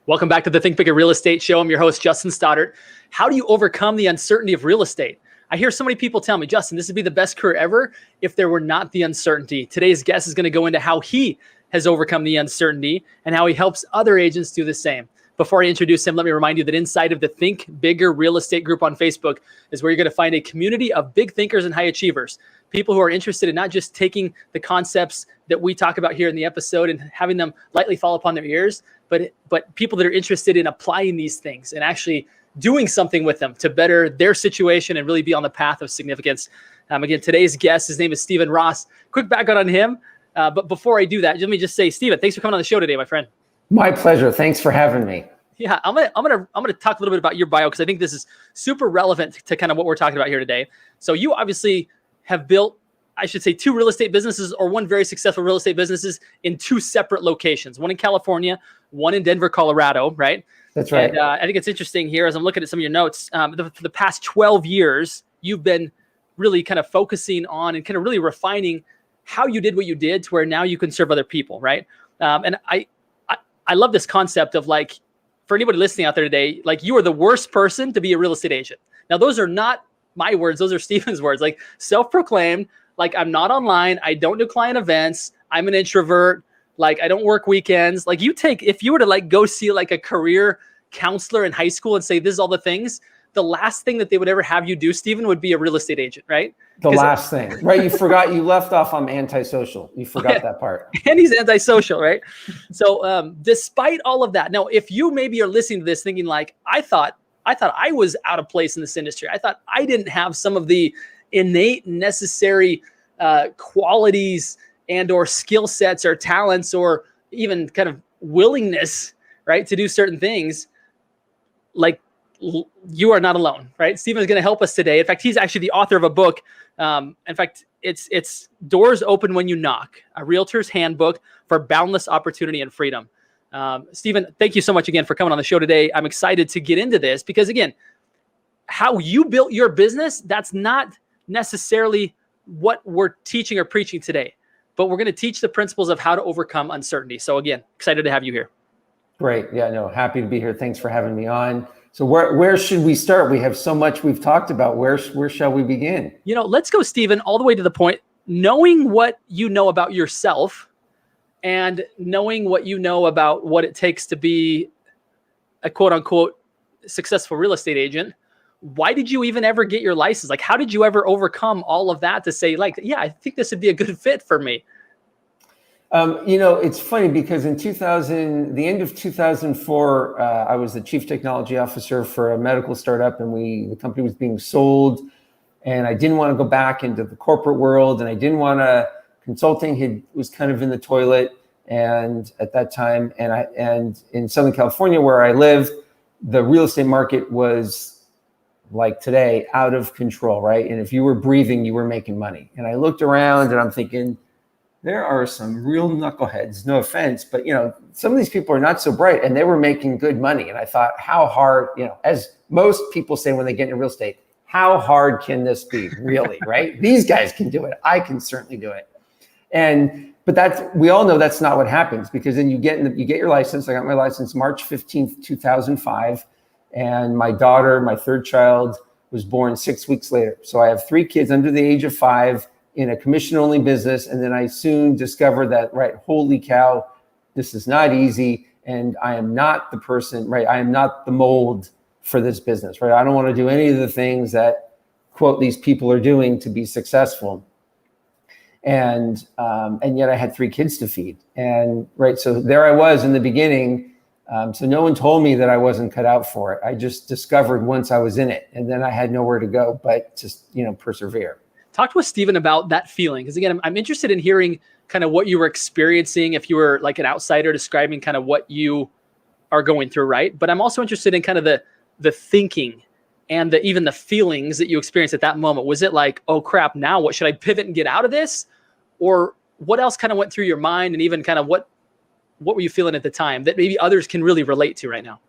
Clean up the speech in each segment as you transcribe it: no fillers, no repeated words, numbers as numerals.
Welcome back to the Think Bigger Real Estate Show. I'm your host, Justin Stoddard. How do you overcome the uncertainty of real estate? I hear so many people tell me, Justin, this would be the best career ever if there were not the uncertainty. Today's guest is going to go into how he has overcome the uncertainty and how he helps other agents do the same. Before I introduce him, let me remind you that inside of the Think Bigger Real Estate group on Facebook is where you're going to find a community of big thinkers and high achievers. People who are interested in not just taking the concepts that we talk about here in the episode and having them lightly fall upon their ears, but people that are interested in applying these things and actually doing something with them to better their situation and really be on the path of significance. Again, today's guest, his name is Stephen Ross. Quick background on him. But before I do that, let me just say, Stephen, thanks for coming on the show today, my friend. My pleasure. Thanks for having me. Yeah, I'm gonna talk a little bit about your bio because I think this is super relevant to kind of what we're talking about here today. So you obviously have built, I should say, two real estate businesses, or one very successful real estate businesses in two separate locations, one in California, one in Denver, Colorado, right? That's right. And I think it's interesting here as I'm looking at some of your notes, for the past 12 years, you've been really kind of focusing on and kind of really refining how you did what you did to where now you can serve other people, right? And I love this concept of, like, for anybody listening out there today, like, you are the worst person to be a real estate agent. Now, those are not my words. Those are Stephen's words, like self-proclaimed. Like, I'm not online. I don't do client events. I'm an introvert. Like, I don't work weekends. Like, if you were to like go see like a career counselor in high school and say, this is all the things, the last thing that they would ever have you do, Stephen, would be a real estate agent, right? The last thing, right? You left off I'm antisocial. You forgot that part. And he's antisocial, right? So despite all of that, now, if you maybe are listening to this thinking like, I thought I was out of place in this industry. I thought I didn't have some of the innate necessary qualities and or skill sets or talents or even kind of willingness, right, to do certain things. Like, you are not alone, right? Stephen is going to help us today. In fact, he's actually the author of a book. In fact, it's Doors Open When You Knock, a realtor's handbook for boundless opportunity and freedom. Stephen, thank you so much again for coming on the show today. I'm excited to get into this because, again, how you built your business, that's not necessarily what we're teaching or preaching today, but we're going to teach the principles of how to overcome uncertainty. So again, excited to have you here. Great. Yeah, no, happy to be here. Thanks for having me on. So where should we start? We have so much we've talked about. Where shall we begin? Let's go, Stephen, all the way to the point. Knowing what you know about yourself and knowing what you know about what it takes to be a quote unquote successful real estate agent, why did you even ever get your license? Like, how did you ever overcome all of that to say, like, yeah, I think this would be a good fit for me? It's funny because in the end of 2004, I was the chief technology officer for a medical startup, and the company was being sold, and I didn't want to go back into the corporate world, and I didn't want to. Consulting was kind of in the toilet, and at that time, and in Southern California where I live, the real estate market was, like today, out of control, right? And if you were breathing, you were making money. And I looked around, and I'm thinking, there are some real knuckleheads, no offense, but some of these people are not so bright, and they were making good money. And I thought, how hard, as most people say when they get into real estate, how hard can this be, really, right? These guys can do it. I can certainly do it. But we all know that's not what happens, because then you get your license. I got my license March 15th, 2005, and my daughter, my third child, was born 6 weeks later. So I have 3 kids under the age of 5. In a commission-only business, and then I soon discovered that, right, holy cow, this is not easy, and I am not the person, right? I am not the mold for this business, right? I don't want to do any of the things that, quote, these people are doing to be successful, and yet I had 3 kids to feed, and right, so there I was in the beginning. So no one told me that I wasn't cut out for it. I just discovered once I was in it, and then I had nowhere to go but just persevere. Talk to us, Stephen, about that feeling. Because again, I'm interested in hearing kind of what you were experiencing, if you were like an outsider describing kind of what you are going through, right? But I'm also interested in kind of the thinking and even the feelings that you experienced at that moment. Was it like, oh crap, now what, should I pivot and get out of this? Or what else kind of went through your mind, and even kind of what were you feeling at the time that maybe others can really relate to right now?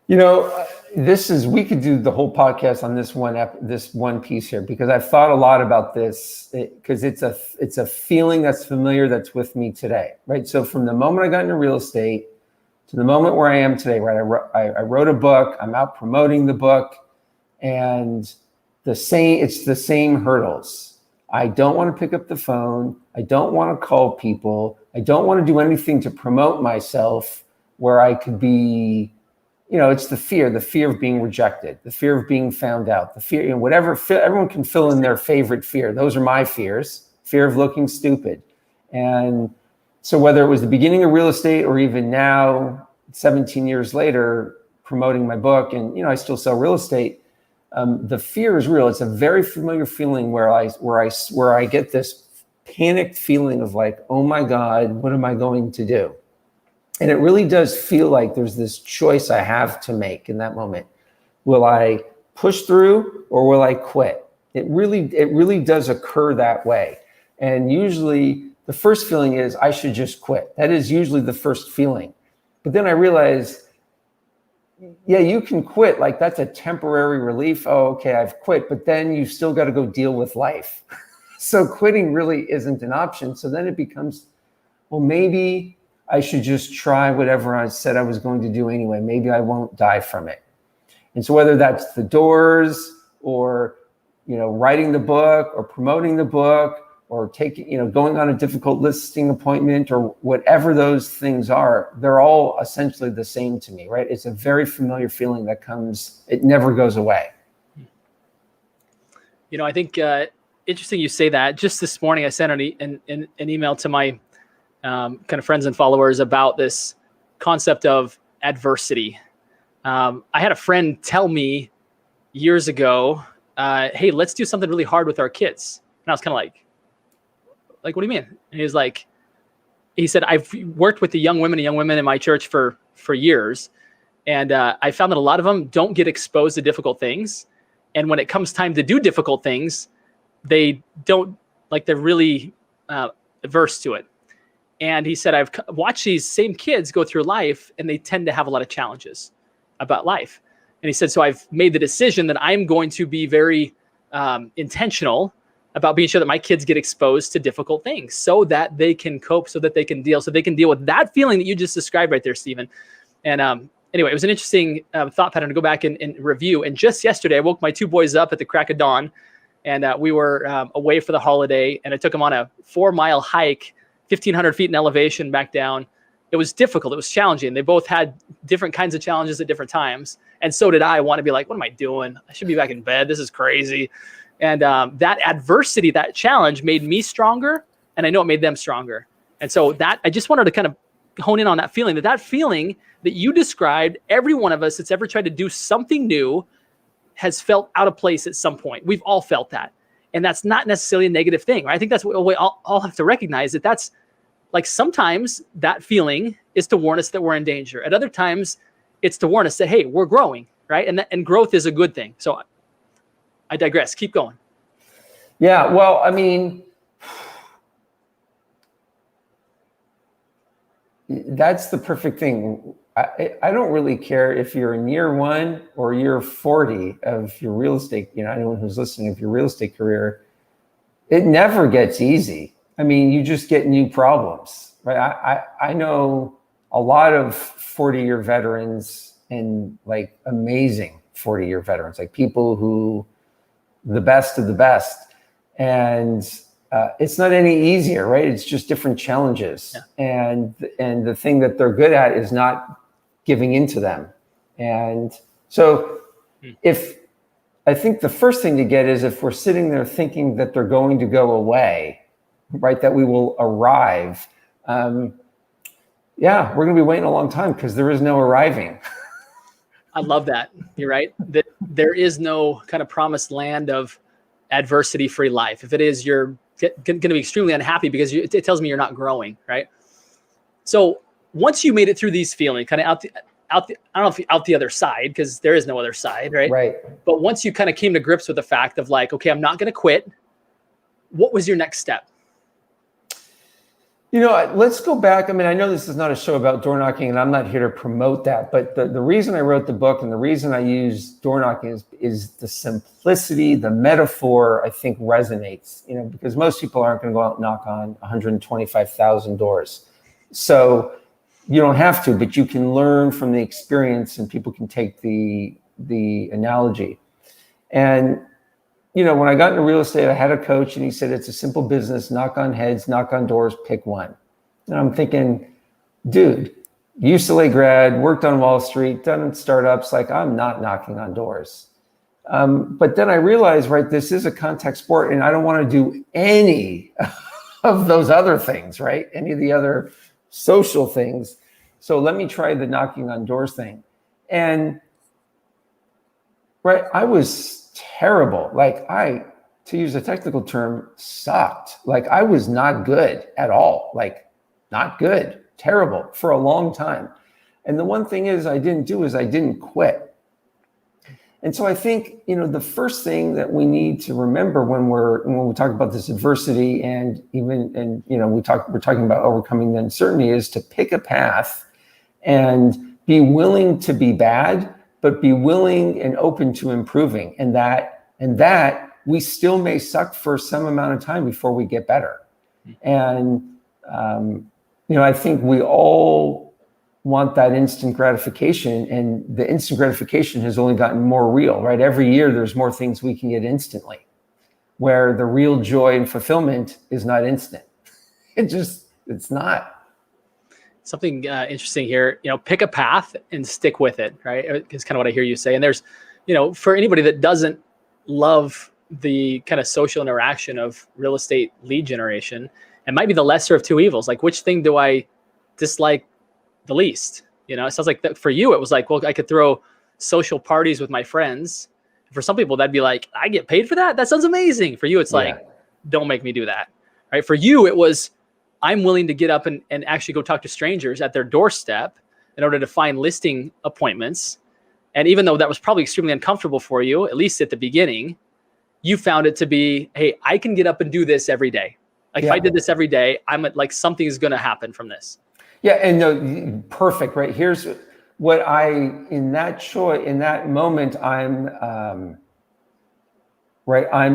We could do the whole podcast on this one piece here, because I've thought a lot about this, because it's a feeling that's familiar, that's with me today, right? So from the moment I got into real estate, to the moment where I am today, right? I wrote a book, I'm out promoting the book, and it's the same hurdles. I don't want to pick up the phone. I don't want to call people. I don't want to do anything to promote myself where I could be, it's the fear of being rejected, the fear of being found out, the fear, whatever, everyone can fill in their favorite fear. Those are my fears, fear of looking stupid. And so whether it was the beginning of real estate or even now, 17 years later, promoting my book, and, I still sell real estate, the fear is real. It's a very familiar feeling where I get this panicked feeling of like, oh my God, what am I going to do? And it really does feel like there's this choice I have to make in that moment. Will I push through or will I quit? It really does occur that way. And usually the first feeling is I should just quit. That is usually the first feeling. But then I realize, yeah, you can quit. Like that's a temporary relief. Oh, okay, I've quit. But then you've still got to go deal with life. So quitting really isn't an option. So then it becomes, well, maybe I should just try whatever I said I was going to do anyway. Maybe I won't die from it. And so whether that's the doors or, writing the book or promoting the book or going on a difficult listing appointment or whatever those things are, they're all essentially the same to me, right? It's a very familiar feeling that comes, it never goes away. I think interesting you say that. Just this morning, I sent an email to my kind of friends and followers about this concept of adversity. I had a friend tell me years ago, hey, let's do something really hard with our kids. And I was kind of like, what do you mean? And he said, I've worked with the young women in my church for years. And I found that a lot of them don't get exposed to difficult things. And when it comes time to do difficult things, they don't, they're really averse to it. And he said, I've watched these same kids go through life and they tend to have a lot of challenges about life. And he said, so I've made the decision that I'm going to be very intentional about being sure that my kids get exposed to difficult things so that they can cope, so that they can deal with that feeling that you just described right there, Stephen. And anyway, it was an interesting thought pattern to go back and review. And just yesterday, I woke my two boys up at the crack of dawn, and we were away for the holiday, and I took them on a 4-mile hike, 1,500 feet in elevation back down. It was difficult. It was challenging. They both had different kinds of challenges at different times. And so did I want to be like, what am I doing? I should be back in bed. This is crazy. And that adversity, that challenge made me stronger. And I know it made them stronger. And so that, I just wanted to kind of hone in on that feeling that you described. Every one of us that's ever tried to do something new has felt out of place at some point. We've all felt that. And that's not necessarily a negative thing, right? I think that's what we all have to recognize, that's like sometimes that feeling is to warn us that we're in danger. At other times, it's to warn us that, hey, we're growing, right? And growth is a good thing. So I digress. Keep going. Yeah, well, I mean, that's the perfect thing. I don't really care if you're in year 1 or year 40 of your real estate, anyone who's listening, of your real estate career, it never gets easy. I mean, you just get new problems, right? I know a lot of 40-year veterans and like amazing 40-year veterans, like people who, the best of the best. And it's not any easier, right? It's just different challenges. Yeah. And the thing that they're good at is not giving into them. And so I think the first thing to get is if we're sitting there thinking that they're going to go away, right, that we will arrive. We're going to be waiting a long time because there is no arriving. I love that. You're right. That there is no kind of promised land of adversity-free life. If it is, you're going to be extremely unhappy because it tells me you're not growing, right? So once you made it through these feelings, kind of I don't know if out the other side, because there is no other side, right? Right. But once you kind of came to grips with the fact of like, okay, I'm not going to quit. What was your next step? Let's go back. I mean, I know this is not a show about door knocking, and I'm not here to promote that. But the reason I wrote the book and the reason I use door knocking is the simplicity, the metaphor, I think resonates, because most people aren't going to go out and knock on 125,000 doors. So You don't have to, but you can learn from the experience, and people can take the analogy. And when I got into real estate, I had a coach, and he said, it's a simple business, knock on heads, knock on doors, pick one. And I'm thinking, dude, UCLA grad, worked on Wall Street, done startups, like I'm not knocking on doors. But then I realized, right, this is a contact sport, and I don't want to do any of those other things, right? Any of the other social things. So let me try the knocking on doors thing. And right, I was terrible. Like to use a technical term, sucked. Like I was not good at all. Like not good, terrible for a long time. And the one thing I didn't quit. And so I think, the first thing that we need to remember when we talk about this adversity we're talking about overcoming the uncertainty, is to pick a path and be willing to be bad, but be willing and open to improving. And that we still may suck for some amount of time before we get better. And, I think we all want that instant gratification, and the instant gratification has only gotten more real, right? Every year there's more things we can get instantly, where the real joy and fulfillment is not instant. It's not. Something interesting here, pick a path and stick with it, right? It's kind of what I hear you say. And there's, for anybody that doesn't love the kind of social interaction of real estate lead generation, it might be the lesser of two evils. Like, which thing do I dislike the least? It sounds like that for you, it was like, well, I could throw social parties with my friends. For some people, that'd be like, I get paid for that? That sounds amazing. For you, it's like, don't make me do that, right? For you, it was, I'm willing to get up and actually go talk to strangers at their doorstep in order to find listing appointments. And even though that was probably extremely uncomfortable for you, at least at the beginning, you found it to be, hey, I can get up and do this every day. Like if I did this every day, like something is going to happen from this. Yeah, and no, perfect, right? Here's what in that moment, I'm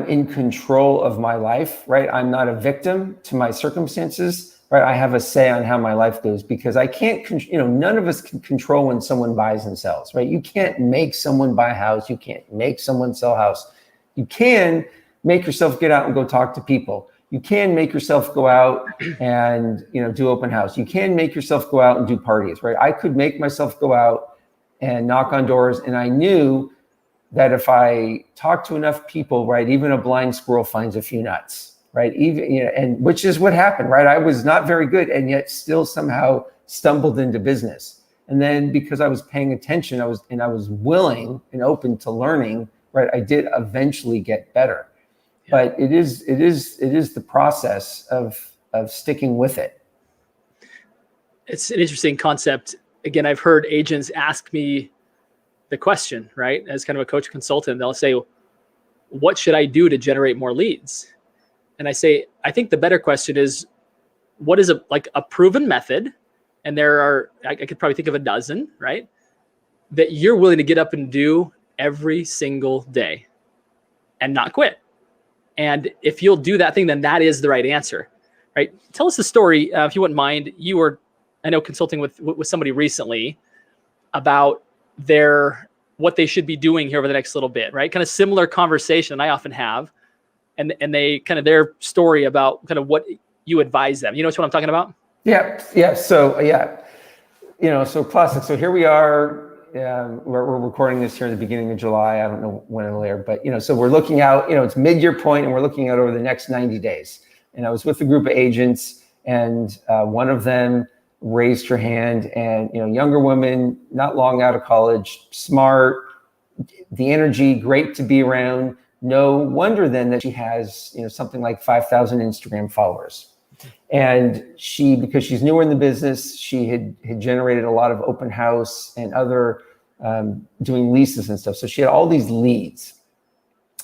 in control of my life, right? I'm not a victim to my circumstances, right? I have a say on how my life goes, because I can't, none of us can control when someone buys and sells, right? You can't make someone buy a house. You can't make someone sell a house. You can make yourself get out and go talk to people. You can make yourself go out and, do open house. You can make yourself go out and do parties, right? I could make myself go out and knock on doors. And I knew that if I talk to enough people, right, even a blind squirrel finds a few nuts, right? And which is what happened, right? I was not very good, and yet still somehow stumbled into business. And then because I was paying attention, I was willing and open to learning, right? I did eventually get better. But it is the process of sticking with it. It's an interesting concept. Again, I've heard agents ask me the question, right? As kind of a coach consultant, they'll say, what should I do to generate more leads? And I say, I think the better question is, what is a proven method? And there are, I could probably think of a dozen, right? That you're willing to get up and do every single day and not quit. And if you'll do that thing, then that is the right answer, right? Tell us the story, if you wouldn't mind. You were, I know, consulting with somebody recently about what they should be doing here over the next little bit, right? Kind of similar conversation I often have, and they kind of their story about kind of what you advise them. You know what I'm talking about? Yeah. So so classic. So here we are. We're recording this here in the beginning of July. I don't know when it'll air, but so we're looking out. It's mid-year point, and we're looking out over the next 90 days. And I was with a group of agents, and one of them raised her hand, and younger woman, not long out of college, smart, the energy, great to be around. No wonder then that she has something like 5,000 Instagram followers. And because she's newer in the business, she had generated a lot of open house and other doing leases and stuff. So she had all these leads.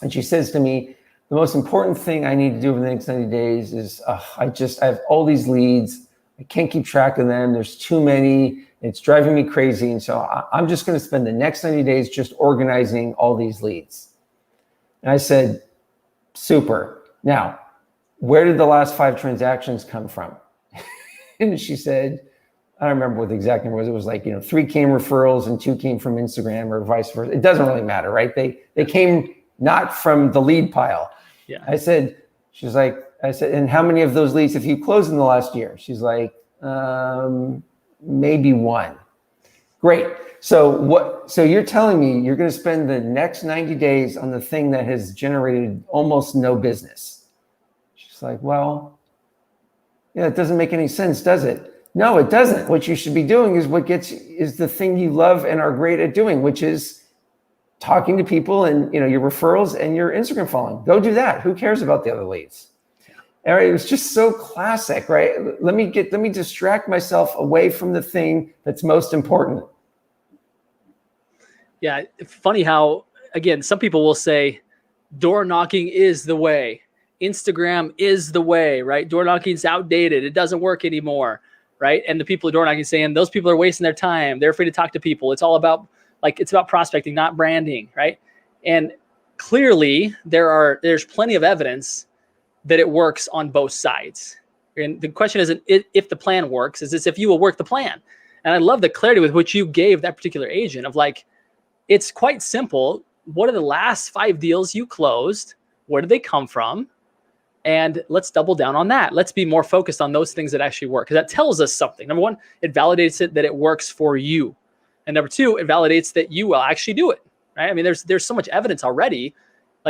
And she says to me, the most important thing I need to do over the next 90 days is I have all these leads. I can't keep track of them. There's too many. It's driving me crazy. And so I'm just going to spend the next 90 days just organizing all these leads. And I said, super. Now, where did the last 5 transactions come from? And she said, I don't remember what the exact number was. It was like, 3 came referrals and 2 came from Instagram or vice versa. It doesn't really matter, right? They came not from the lead pile. Yeah. I said, and how many of those leads have you closed in the last year? She's like, maybe 1. Great. So you're telling me you're going to spend the next 90 days on the thing that has generated almost no business? She's like, well, yeah, it doesn't make any sense, does it? No, it doesn't. What you should be doing is the thing you love and are great at doing, which is talking to people and your referrals and your Instagram following. Go do that. Who cares about the other leads? All right, it was just so classic, right? Let me distract myself away from the thing that's most important. Yeah, funny how, again, some people will say door knocking is the way. Instagram is the way, right? Door knocking is outdated. It doesn't work anymore, right? And the people door knocking saying those people are wasting their time. They're afraid to talk to people. It's all about it's about prospecting, not branding, right? And clearly there's plenty of evidence that it works on both sides. And the question isn't if the plan works, is if you will work the plan. And I love the clarity with which you gave that particular agent of it's quite simple. What are the last 5 deals you closed? Where did they come from? And let's double down on that. Let's be more focused on those things that actually work, because that tells us something. Number 1, it validates it that it works for you. And number 2, it validates that you will actually do it, right? I mean, there's so much evidence already.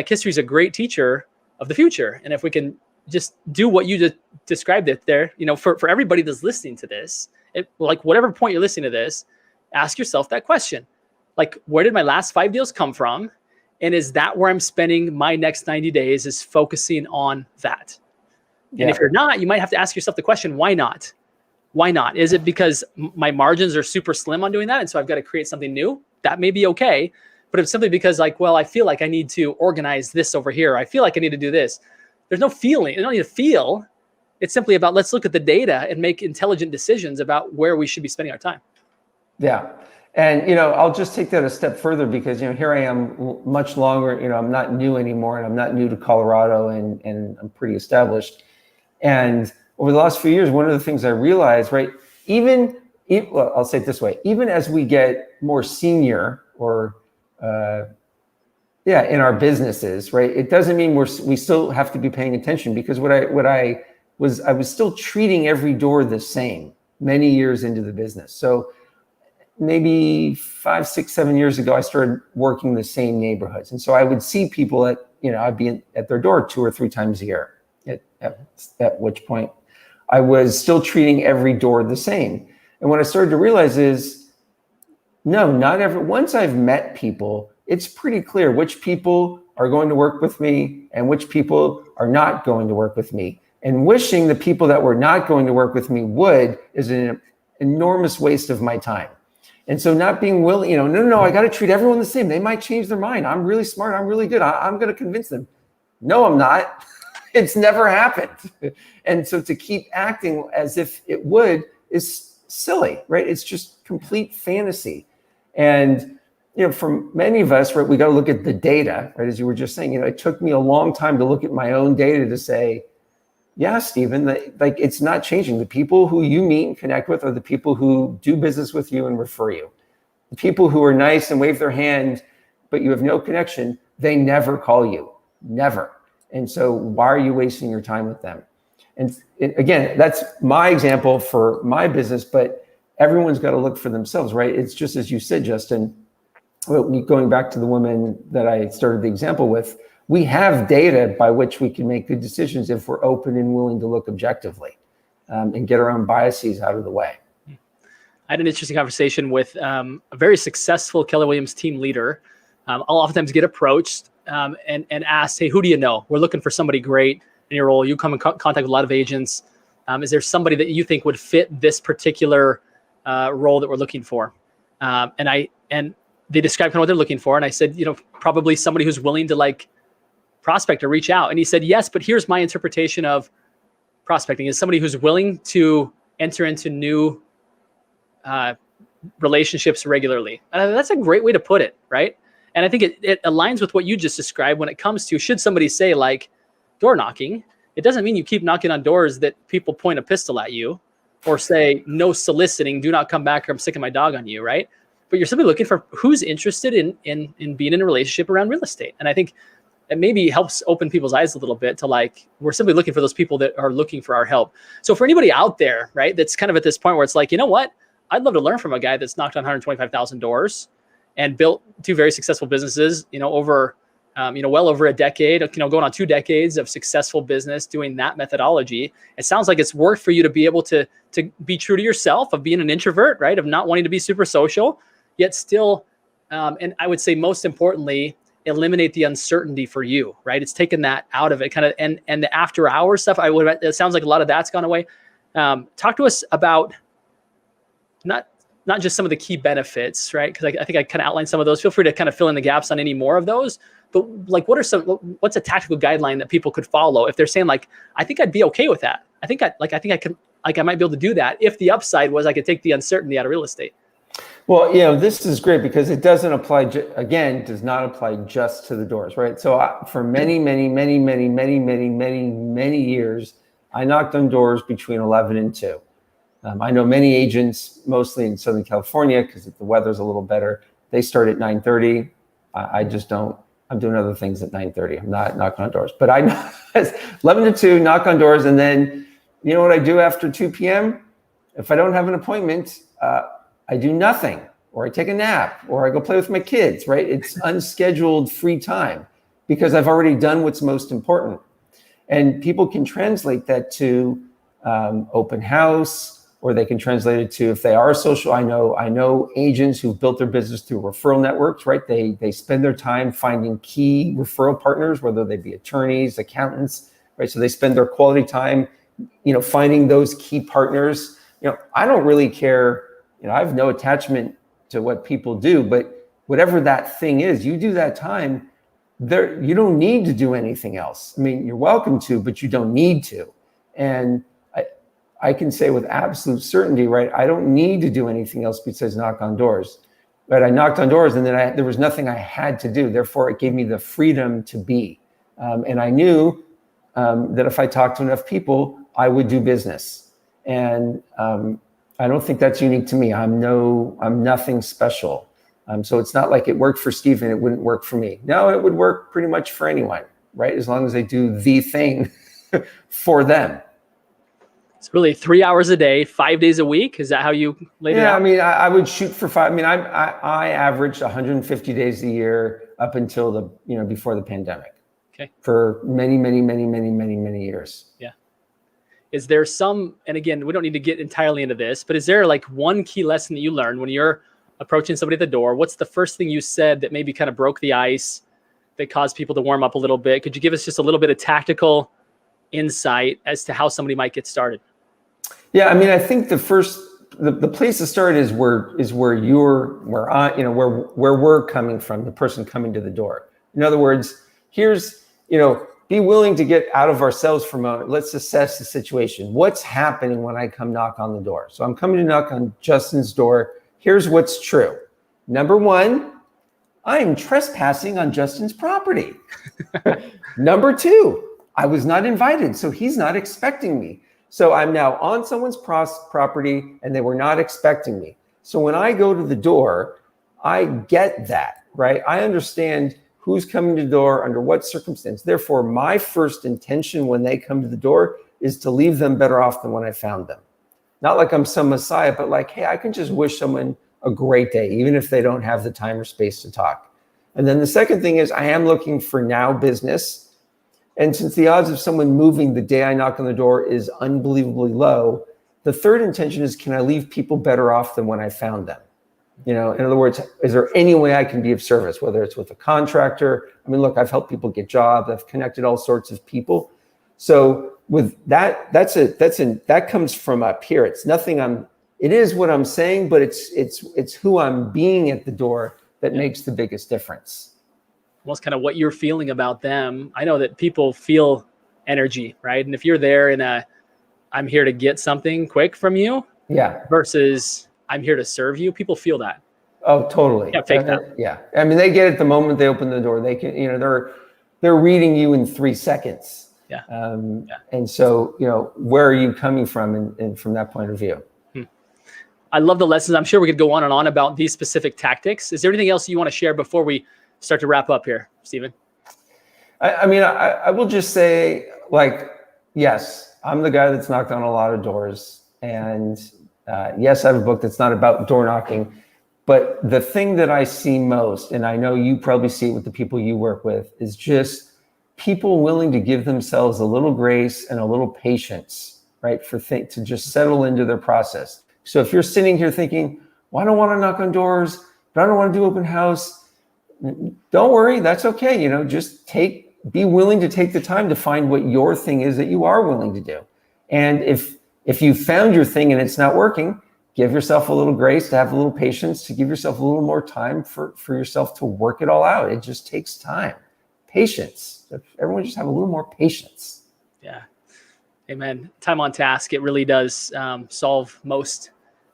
History is a great teacher of the future. And if we can just do what you just described it there, for everybody that's listening to this, whatever point you're listening to this, ask yourself that question. Where did my last 5 deals come from? And is that where I'm spending my next 90 days, is focusing on that? Yeah. And if you're not, you might have to ask yourself the question, why not? Why not? Is it because my margins are super slim on doing that, and so I've got to create something new? That may be okay. But it's simply because I feel like I need to organize this over here. I feel like I need to do this. There's no feeling. You don't need to feel. It's simply about, let's look at the data and make intelligent decisions about where we should be spending our time. Yeah. And, I'll just take that a step further because, here I am much longer, I'm not new anymore, and I'm not new to Colorado, and I'm pretty established. And over the last few years, one of the things I realized, right, well, I'll say it this way, even as we get more senior or, in our businesses, right, it doesn't mean we still have to be paying attention, because I was still treating every door the same many years into the business. So maybe 5, 6, 7 years ago, I started working the same neighborhoods. And so I would see people I'd be at their door 2 or 3 times a year, at which point I was still treating every door the same. And what I started to realize is, no, once I've met people, it's pretty clear which people are going to work with me and which people are not going to work with me. And wishing the people that were not going to work with me is an enormous waste of my time. And so not being willing, no, I got to treat everyone the same. They might change their mind. I'm really smart. I'm really good. I'm going to convince them. No, I'm not. It's never happened. And so to keep acting as if it would is silly, right? It's just complete fantasy. And, for many of us, right, we got to look at the data, right? As you were just saying, it took me a long time to look at my own data to say, yeah, Stephen, it's not changing. The people who you meet and connect with are the people who do business with you and refer you. The people who are nice and wave their hand, but you have no connection, they never call you, never. And so why are you wasting your time with them? And again, that's my example for my business, but everyone's got to look for themselves, right? It's just as you said, Justin, going back to the woman that I started the example with, we have data by which we can make good decisions if we're open and willing to look objectively, and get our own biases out of the way. I had an interesting conversation with a very successful Keller Williams team leader. I'll oftentimes get approached and asked, hey, who do you know? We're looking for somebody great in your role. You come in contact with a lot of agents. Is there somebody that you think would fit this particular role that we're looking for? And they described kind of what they're looking for. And I said, probably somebody who's willing to prospect or reach out. And he said, yes, but here's my interpretation of prospecting is somebody who's willing to enter into new relationships regularly. And that's a great way to put it, right? And I think it aligns with what you just described when it comes to, should somebody say door knocking, it doesn't mean you keep knocking on doors that people point a pistol at you. or say no soliciting, do not come back or I'm sicking my dog on you, right? But you're simply looking for who's interested in being in a relationship around real estate. And I think it maybe helps open people's eyes a little bit to like, we're simply looking for those people that are looking for our help. So for anybody out there, right, that's kind of at this point where it's like, you know what, I'd love to learn from a guy that's knocked on 125,000 doors and built 2 very successful businesses, over, well over a decade, going on 2 decades of successful business doing that methodology. It sounds like it's worked for you to be able to be true to yourself, of being an introvert, right, of not wanting to be super social, yet still, and I would say most importantly, eliminate the uncertainty for you, right? It's taken that out of it kind of, and the after hours stuff, it sounds like a lot of that's gone away. Talk to us about not just some of the key benefits, right? Because I think I kind of outlined some of those. Feel free to kind of fill in the gaps on any more of those. But like, what's a tactical guideline that people could follow if they're saying like, I think I'd be okay with that. I might be able to do that if the upside was I could take the uncertainty out of real estate. Well, this is great because it doesn't apply, does not apply just to the doors, right? So for many years, I knocked on doors between 11 and 2. I know many agents, mostly in Southern California, because the weather's a little better, they start at 9:30. I just don't, I'm doing other things at 9:30. I'm not knocking on doors, but I know 11 to 2, knock on doors. And then, you know what I do after 2 p.m.? If I don't have an appointment, I do nothing, or I take a nap, or I go play with my kids, right? It's unscheduled free time because I've already done what's most important. And people can translate that to open house, or they can translate it to, if they are social, I know agents who've built their business through referral networks, right? They spend their time finding key referral partners, whether they be attorneys, accountants, right? So they spend their quality time, finding those key partners. I don't really care. I have no attachment to what people do, but whatever that thing is, you do that time there. You don't need to do anything else. I mean, you're welcome to, but you don't need to. And I can say with absolute certainty, right, I don't need to do anything else besides knock on doors. Right? I knocked on doors, and then there was nothing I had to do. Therefore, it gave me the freedom to be. And I knew that if I talked to enough people, I would do business. And I don't think that's unique to me. I'm nothing special. So it's not like it worked for Stephen, it wouldn't work for me. No, it would work pretty much for anyone, right? As long as they do the thing for them. It's really 3 hours a day, 5 days a week. Is that how you laid it out? Yeah, I mean, I would shoot for 5. I mean, I averaged 150 days a year up until before the pandemic. Okay. For many years. Yeah. Is there some, and again, we don't need to get entirely into this, but is there like one key lesson that you learned when you're approaching somebody at the door? What's the first thing you said that maybe kind of broke the ice, that caused people to warm up a little bit? Could you give us just a little bit of tactical insight as to how somebody might get started? Yeah, I mean, I think the place to start is where we're coming from, the person coming to the door. In other words, here's, be willing to get out of ourselves for a moment. Let's assess the situation. What's happening when I come knock on the door? So I'm coming to knock on Justin's door. Here's what's true. Number 1, I'm trespassing on Justin's property. Number 2, I was not invited, so he's not expecting me. So I'm now on someone's property and they were not expecting me. So when I go to the door, I get that, right? I understand who's coming to the door, under what circumstance. Therefore, my first intention when they come to the door is to leave them better off than when I found them. Not like I'm some messiah, but like, hey, I can just wish someone a great day, even if they don't have the time or space to talk. And then the second thing is I am looking for now business. And since the odds of someone moving the day I knock on the door is unbelievably low, the third intention is, can I leave people better off than when I found them? In other words, is there any way I can be of service, whether it's with a contractor? I mean, look, I've helped people get jobs. I've connected all sorts of people. So with that, that comes from up here. It's nothing it is what I'm saying, but it's who I'm being at the door that makes the biggest difference. Almost kind of what you're feeling about them. I know that people feel energy, right? And if you're there in I'm here to get something quick from you, versus I'm here to serve you, people feel that. Oh, totally. Yeah, fake that. Yeah. I mean, they get it the moment they open the door. They can, they're reading you in 3 seconds. Yeah. And so, where are you coming from and from that point of view? I love the lessons. I'm sure we could go on and on about these specific tactics. Is there anything else you want to share before we start to wrap up here, Stephen? I will just say, yes, I'm the guy that's knocked on a lot of doors. And yes, I have a book that's not about door knocking. But the thing that I see most, and I know you probably see it with the people you work with, is just people willing to give themselves a little grace and a little patience, right? To just settle into their process. So if you're sitting here thinking, well, I don't want to knock on doors, but I don't want to do open house, don't worry, that's okay. Just be willing to take the time to find what your thing is that you are willing to do. And if you found your thing and it's not working, give yourself a little grace, to have a little patience, to give yourself a little more time for yourself to work it all out. It just takes time. Patience. Everyone just have a little more patience. Yeah. Amen. Time on task. It really does solve most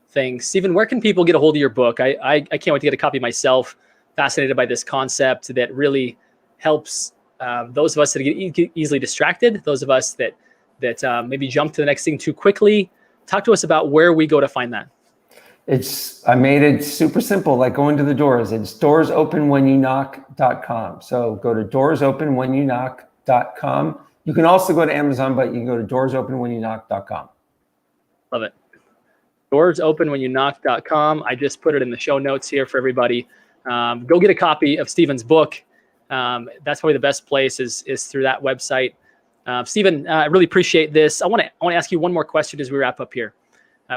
things. Stephen, where can people get a hold of your book? I can't wait to get a copy myself. Fascinated by this concept that really helps those of us that get easily distracted, those of us that maybe jump to the next thing too quickly. Talk to us about where we go to find that. I made it super simple, like going to the doors. It's doorsopenwhenyouknock.com. So go to doorsopenwhenyouknock.com. You can also go to Amazon, but you can go to doorsopenwhenyouknock.com. Love it. Doorsopenwhenyouknock.com. I just put it in the show notes here for everybody. Go get a copy of Stephen's book. That's probably the best place is through that website. Stephen, I really appreciate this. I want to ask you one more question as we wrap up here,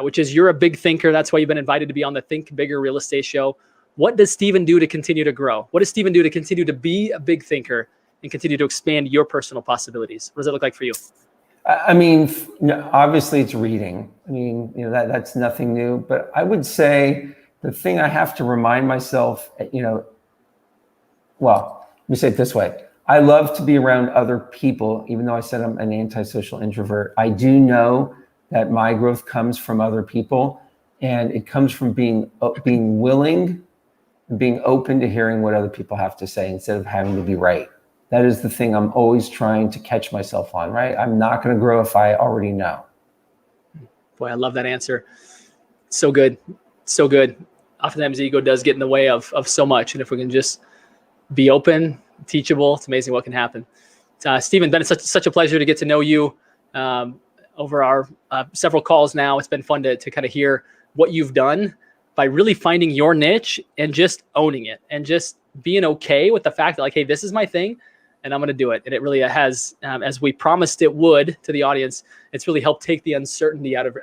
which is, you're a big thinker. That's why you've been invited to be on the Think Bigger Real Estate Show. What does Stephen do to continue to grow? What does Stephen do to continue to be a big thinker and continue to expand your personal possibilities? What does it look like for you? Obviously it's reading. That's nothing new, but I would say the thing I have to remind myself, well, let me say it this way. I love to be around other people, even though I said I'm an antisocial introvert. I do know that my growth comes from other people, and it comes from being willing and being open to hearing what other people have to say instead of having to be right. That is the thing I'm always trying to catch myself on, right? I'm not going to grow if I already know. Boy, I love that answer. So good. So good. Oftentimes ego does get in the way of so much. And if we can just be open, teachable, it's amazing what can happen. Stephen, Ben, it's such a pleasure to get to know you over our several calls now. It's been fun to kind of hear what you've done by really finding your niche and just owning it and just being okay with the fact that, like, hey, this is my thing and I'm going to do it. And it really has, as we promised it would to the audience, it's really helped take the uncertainty out of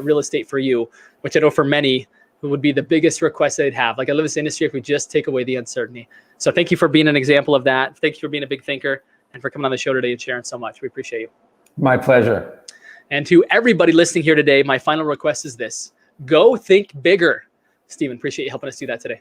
real estate for you, which I know for many would be the biggest request they'd have. Like, I love this industry if we just take away the uncertainty. So thank you for being an example of that. Thank you for being a big thinker and for coming on the show today and sharing so much. We appreciate you. My pleasure. And to everybody listening here today, my final request is this: go think bigger. Stephen, appreciate you helping us do that today.